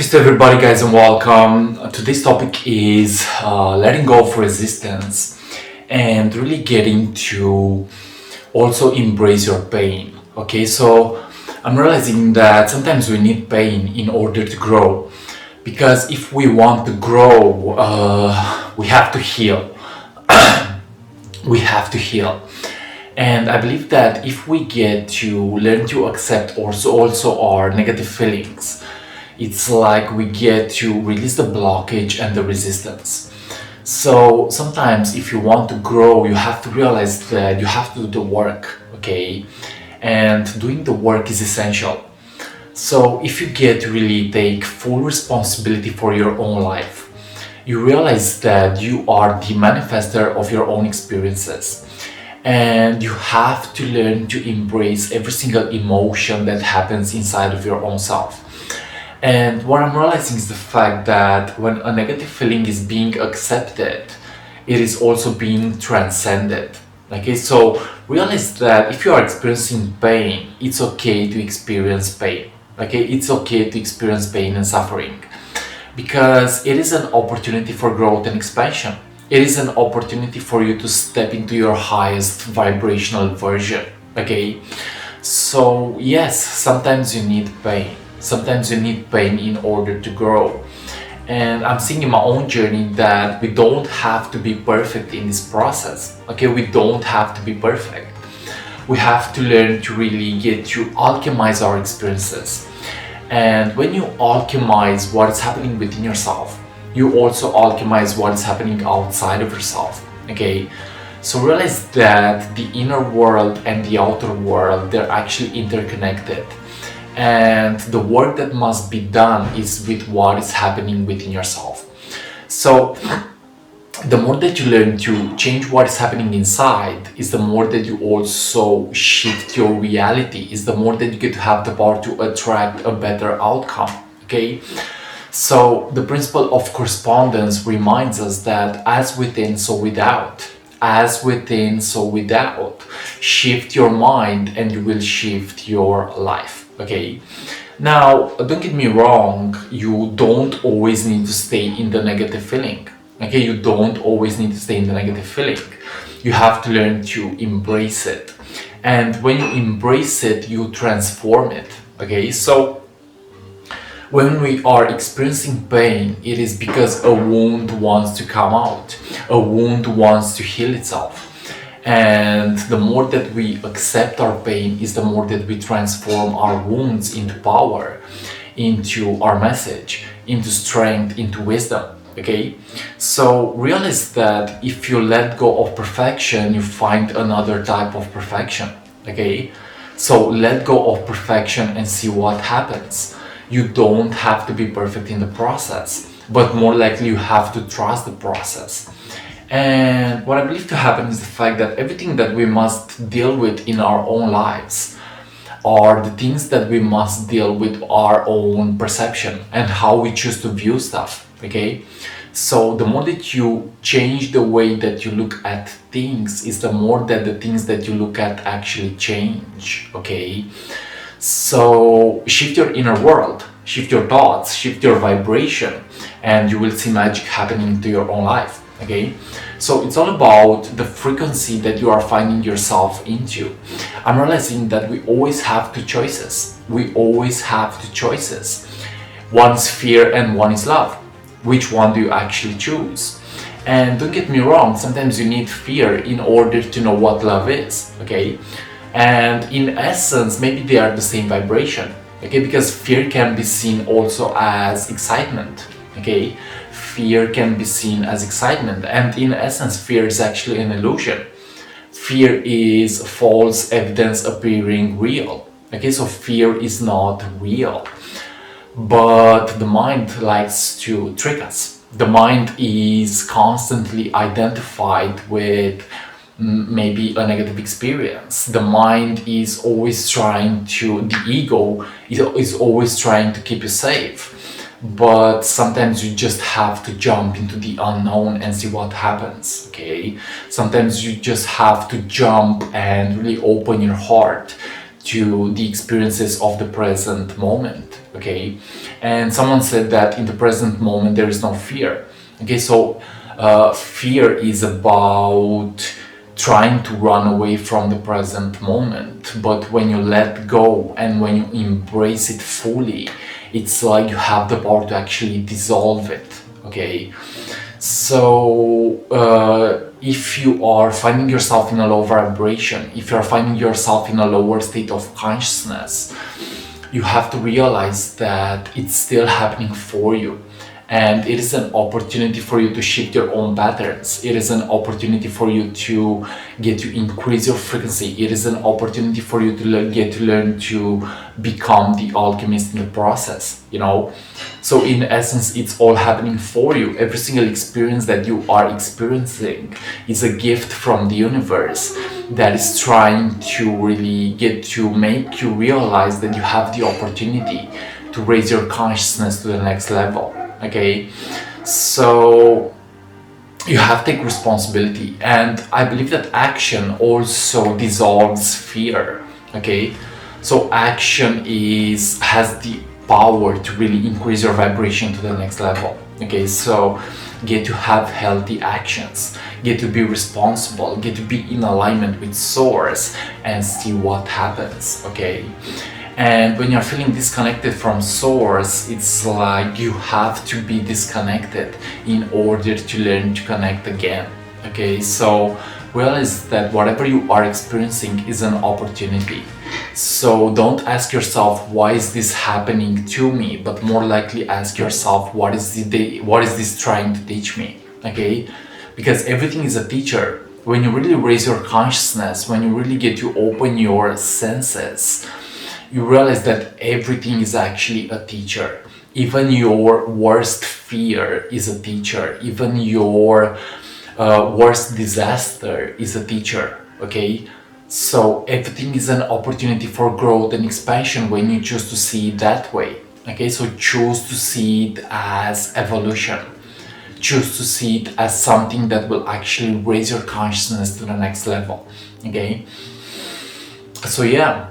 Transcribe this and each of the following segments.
Peace to everybody, guys, and welcome. Today's topic is letting go of resistance and really getting to also embrace your pain. Okay, so I'm realizing that sometimes we need pain in order to grow, because if we want to grow, we have to heal. We have to heal. And I believe that if we get to learn to accept also our negative feelings, it's like we get to release the blockage and the resistance. So sometimes if you want to grow, you have to realize that you have to do the work, okay? And doing the work is essential. So if you get to really take full responsibility for your own life, you realize that you are the manifester of your own experiences. And you have to learn to embrace every single emotion that happens inside of your own self. And what I'm realizing is the fact that when a negative feeling is being accepted, it is also being transcended. Okay, so realize that if you are experiencing pain, it's okay to experience pain. Okay, it's okay to experience pain and suffering, because it is an opportunity for growth and expansion. It is an opportunity for you to step into your highest vibrational version. Okay, so yes, sometimes you need pain. Sometimes you need pain in order to grow. And I'm seeing in my own journey that we don't have to be perfect in this process. Okay, we don't have to be perfect. We have to learn to really get to alchemize our experiences. And when you alchemize what is happening within yourself, you also alchemize what is happening outside of yourself. Okay, so realize that the inner world and the outer world, they're actually interconnected. And the work that must be done is with what is happening within yourself. So the more that you learn to change what is happening inside, is the more that you also shift your reality, is the more that you get to have the power to attract a better outcome. Okay, so the principle of correspondence reminds us that as within, so without. As within, so without. Shift your mind and you will shift your life. Okay, now don't get me wrong, you don't always need to stay in the negative feeling. Okay, you don't always need to stay in the negative feeling. You have to learn to embrace it, and when you embrace it, you transform it. Okay, so when we are experiencing pain, it is because a wound wants to come out, a wound wants to heal itself. And the more that we accept our pain is the more that we transform our wounds into power, into our message, into strength, into wisdom. Okay, so realize that if you let go of perfection, you find another type of perfection. Okay, so let go of perfection and see what happens. You don't have to be perfect in the process, but more likely you have to trust the process. And what I believe to happen is the fact that everything that we must deal with in our own lives are the things that we must deal with our own perception and how we choose to view stuff. Okay, so the more that you change the way that you look at things, is the more that the things that you look at actually change. Okay, so shift your inner world, shift your thoughts, shift your vibration, and you will see magic happening to your own life. Okay, so it's all about the frequency that you are finding yourself into. I'm realizing that we always have two choices. We always have two choices. One is fear and one is love. Which one do you actually choose? And don't get me wrong, sometimes you need fear in order to know what love is. Okay, and in essence, maybe they are the same vibration. Okay, because fear can be seen also as excitement. Okay, fear can be seen as excitement, and in essence, fear is actually an illusion. Fear is false evidence appearing real. Okay, so fear is not real, but the mind likes to trick us. The mind is constantly identified with maybe a negative experience. The mind is always trying to, the ego is always trying to keep you safe. But sometimes you just have to jump into the unknown and see what happens. Okay, sometimes you just have to jump and really open your heart to the experiences of the present moment. Okay, and someone said that in the present moment there is no fear. Okay, so fear is about trying to run away from the present moment, but when you let go and when you embrace it fully, it's like you have the power to actually dissolve it. Okay, so if you are finding yourself in a low vibration, if you are finding yourself in a lower state of consciousness, you have to realize that it's still happening for you. And it is an opportunity for you to shift your own patterns. It is an opportunity for you to get to increase your frequency. It is an opportunity for you to get to learn to become the alchemist in the process, you know. So in essence, it's all happening for you. Every single experience that you are experiencing is a gift from the universe that is trying to really get to make you realize that you have the opportunity to raise your consciousness to the next level. Okay, so you have to take responsibility, and I believe that action also dissolves fear. Okay, so action has the power to really increase your vibration to the next level. Okay, so get to have healthy actions, get to be responsible, get to be in alignment with source, and see what happens. Okay, and when you're feeling disconnected from source, it's like you have to be disconnected in order to learn to connect again. Okay, so realize that whatever you are experiencing is an opportunity. So don't ask yourself, why is this happening to me? But more likely ask yourself, what is this trying to teach me? Okay, because everything is a teacher. When you really raise your consciousness, when you really get to open your senses, you realize that everything is actually a teacher. Even your worst fear is a teacher. Even your worst disaster is a teacher. Okay, so everything is an opportunity for growth and expansion when you choose to see it that way. Okay, so choose to see it as evolution. Choose to see it as something that will actually raise your consciousness to the next level. Okay, so yeah,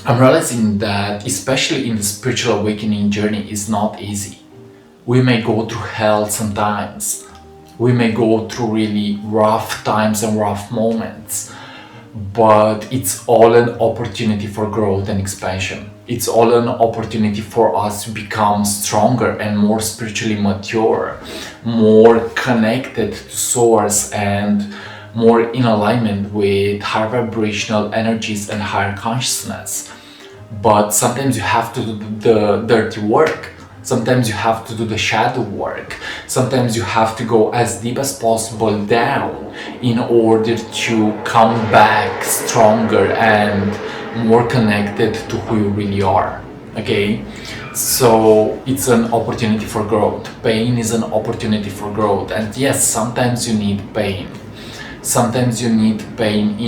I'm realizing that especially in the spiritual awakening journey is not easy. We may go through hell sometimes. We may go through really rough times and rough moments, but it's all an opportunity for growth and expansion. It's all an opportunity for us to become stronger and more spiritually mature, more connected to source, and more in alignment with higher vibrational energies and higher consciousness. But sometimes you have to do the dirty work. Sometimes you have to do the shadow work. Sometimes you have to go as deep as possible down in order to come back stronger and more connected to who you really are. Okay, so it's an opportunity for growth. Pain is an opportunity for growth, and yes, sometimes you need pain. Sometimes you need pain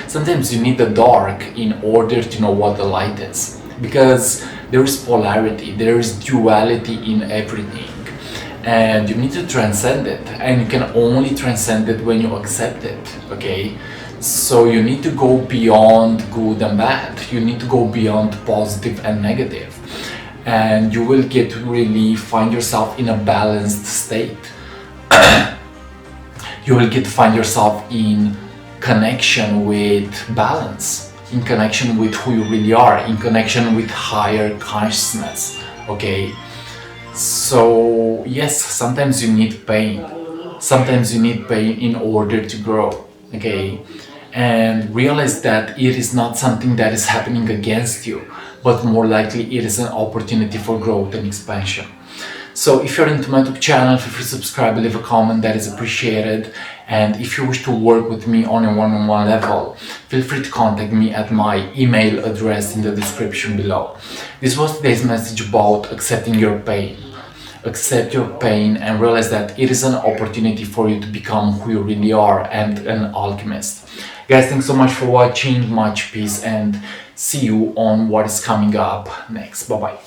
sometimes you need the dark in order to know what the light is. Because there is polarity, there is duality in everything. And you need to transcend it. And you can only transcend it when you accept it. Okay? So you need to go beyond good and bad. You need to go beyond positive and negative. And you will get to really find yourself in a balanced state. You will get to find yourself in connection with balance, in connection with who you really are, in connection with higher consciousness. Okay, so yes, sometimes you need pain. Sometimes you need pain in order to grow. Okay, and realize that it is not something that is happening against you, but more likely it is an opportunity for growth and expansion. So if you're into my YouTube channel, feel free to subscribe, leave a comment, that is appreciated. And if you wish to work with me on a one-on-one level, feel free to contact me at my email address in the description below. This was today's message about accepting your pain. Accept your pain and realize that it is an opportunity for you to become who you really are and an alchemist. Guys, thanks so much for watching, much peace, and see you on what is coming up next. Bye-bye.